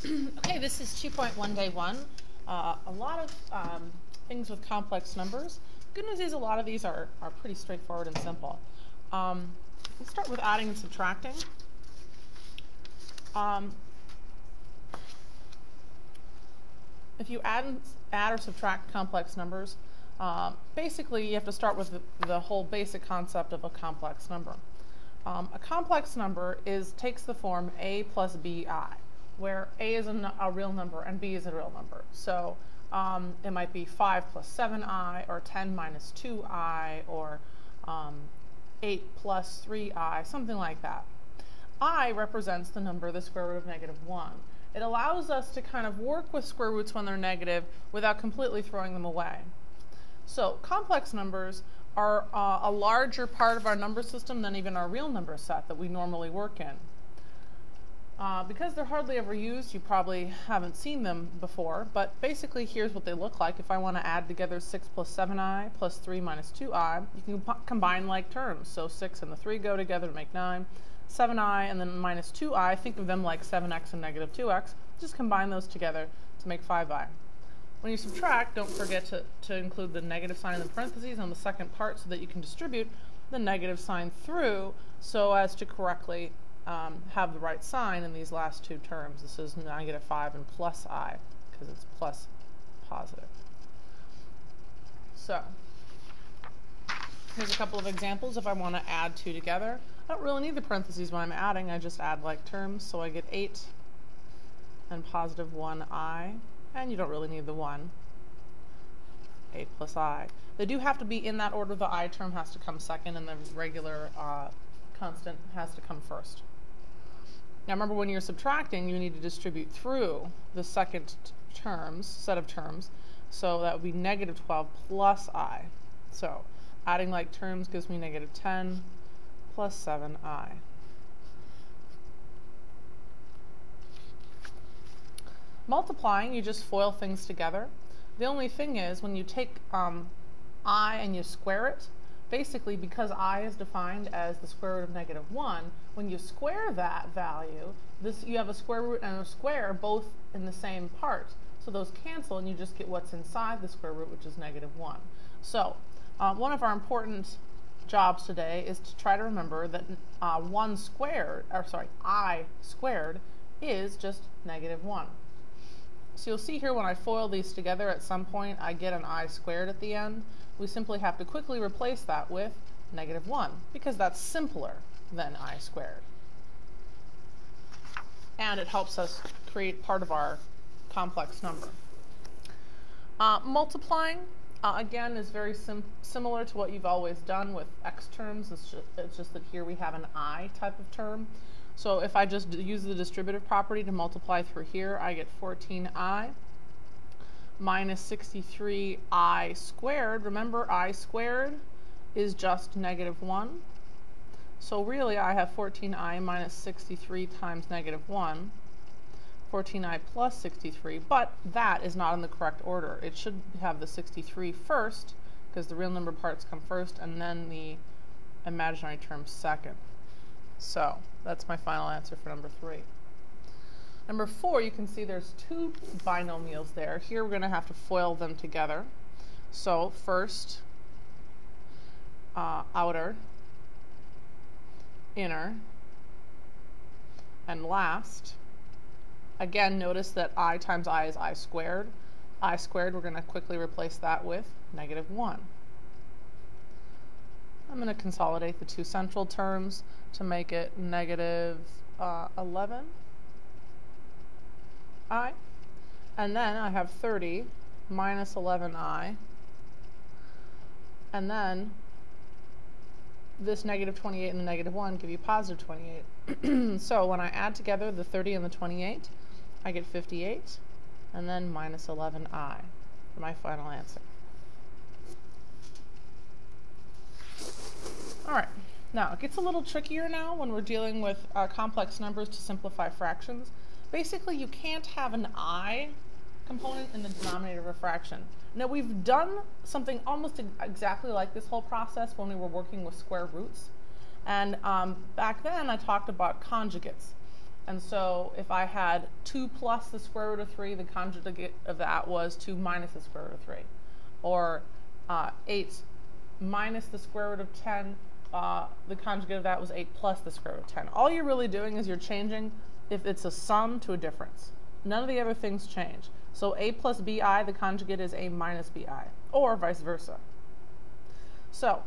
Okay, this is 2.1 day one. A lot of things with complex numbers. Good news is a lot of these are pretty straightforward and simple. Let's start with adding and subtracting. If you add or subtract complex numbers, basically you have to start with the whole basic concept of a complex number. A complex number takes the form a plus bi, where a is a real number and b is a real number. So it might be 5 plus 7i, or 10 minus 2i, or 8 plus 3i, something like that. I represents the number, the square root of -1. It allows us to kind of work with square roots when they're negative without completely throwing them away. So complex numbers are a larger part of our number system than even our real number set that we normally work in. Because they're hardly ever used, you probably haven't seen them before, but basically here's what they look like. If I want to add together 6 plus 7i plus 3 minus 2i, you can combine like terms. So 6 and the 3 go together to make 9. 7i and then minus 2i, think of them like 7x and negative 2x. Just combine those together to make 5i. When you subtract, don't forget to include the negative sign in the parentheses on the second part so that you can distribute the negative sign through so as to correctly have the right sign in these last two terms. This is -5 and plus I because it's plus positive. So here's a couple of examples. If I want to add two together, I don't really need the parentheses when I'm adding. I just add like terms. So I get 8 and positive 1i. And you don't really need the 1. 8 plus I. They do have to be in that order. The I term has to come second and the regular constant has to come first. Now remember, when you're subtracting, you need to distribute through the second set of terms. So that would be -12 plus I. So adding like terms gives me -10 plus 7i. Multiplying, you just FOIL things together. The only thing is, when you take I and you square it, basically because I is defined as the square root of -1, when you square that value, you have a square root and a square both in the same part. So those cancel and you just get what's inside the square root, which is -1. So one of our important jobs today is to try to remember that I squared is just -1. So you'll see here when I FOIL these together, at some point I get an I squared at the end. We simply have to quickly replace that with -1 because that's simpler than I squared. And it helps us create part of our complex number. Multiplying, again, is very similar to what you've always done with x terms. It's just that here we have an I type of term. So if I just use the distributive property to multiply through here, I get 14i minus 63i squared. Remember, I squared is just -1. So really, I have 14i minus 63 times -1, 14i plus 63, but that is not in the correct order. It should have the 63 first, because the real number parts come first, and then the imaginary term second. So that's my final answer for number 3. Number 4, you can see there's two binomials there. Here we're going to have to FOIL them together. So first, outer, inner, and last. Again, notice that I times I is I squared. I squared, we're going to quickly replace that with -1. I'm going to consolidate the two central terms to make it -11i. And then I have 30 minus 11i. And then this -28 and the -1 give you positive 28. So when I add together the 30 and the 28, I get 58, and then minus 11i for my final answer. All right, now it gets a little trickier now when we're dealing with complex numbers to simplify fractions. Basically, you can't have an I component in the denominator of a fraction. Now, we've done something almost exactly like this whole process when we were working with square roots. And back then, I talked about conjugates. And so if I had 2 plus the square root of 3, the conjugate of that was 2 minus the square root of 3. Or 8 minus the square root of 10, the conjugate of that was 8 plus the square root of 10. All you're really doing is you're changing if it's a sum to a difference. None of the other things change. So a plus bi, the conjugate is a minus bi, or vice versa. So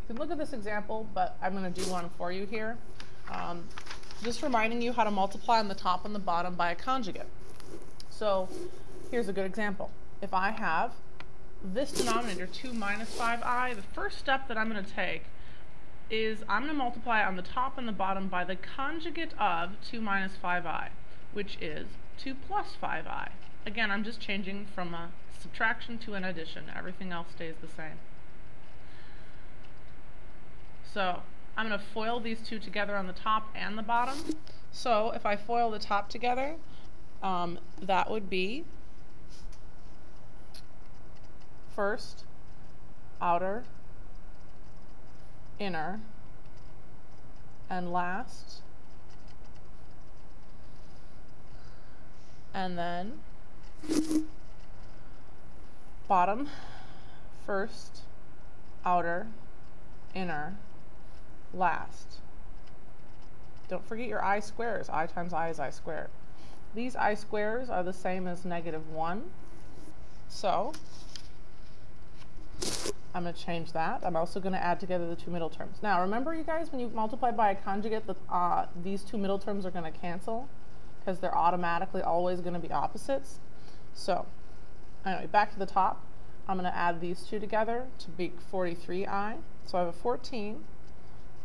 you can look at this example, but I'm going to do one for you here. Just reminding you how to multiply on the top and the bottom by a conjugate. So here's a good example. If I have this denominator, 2 minus 5i, the first step that I'm going to take is I'm going to multiply on the top and the bottom by the conjugate of 2 minus 5i, which is 2 plus 5i. Again, I'm just changing from a subtraction to an addition. Everything else stays the same. So I'm going to FOIL these two together on the top and the bottom. So if I FOIL the top together, that would be first, outer, inner, and last, and then bottom, first, outer, inner, last. Don't forget your I squares. I times I is I squared. These I squares are the same as -1. So I'm going to change that. I'm also going to add together the two middle terms. Now remember, you guys, when you multiply by a conjugate, these two middle terms are going to cancel because they're automatically always going to be opposites. So anyway, back to the top. I'm going to add these two together to be 43i. So I have a 14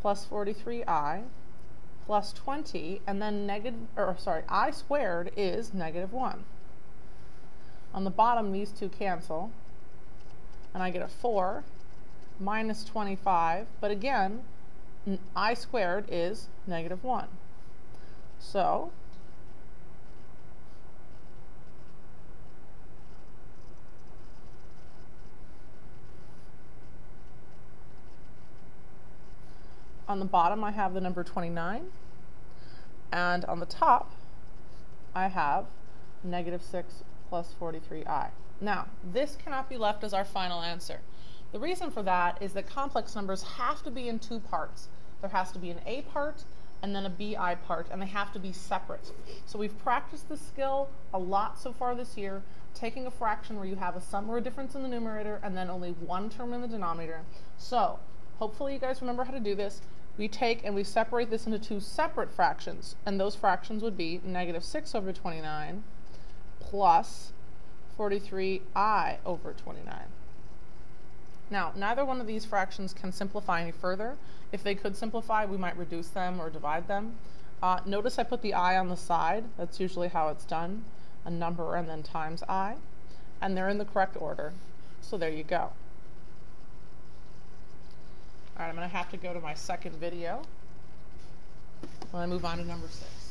plus 43i plus 20, and then I squared is -1. On the bottom, these two cancel, and I get a 4 minus 25, but again, I squared is -1. So on the bottom, I have the number 29, and on the top, I have -6 plus 43i. Now, this cannot be left as our final answer. The reason for that is that complex numbers have to be in two parts. There has to be an a part and then a bi part, and they have to be separate. So we've practiced this skill a lot so far this year, taking a fraction where you have a sum or a difference in the numerator and then only one term in the denominator. So hopefully you guys remember how to do this. We take and we separate this into two separate fractions, and those fractions would be -6 over 29 plus 43i over 29. Now, neither one of these fractions can simplify any further. If they could simplify, we might reduce them or divide them. Notice I put the I on the side. That's usually how it's done. A number and then times I. And they're in the correct order. So there you go. All right, I'm going to have to go to my second video when I move on to number 6.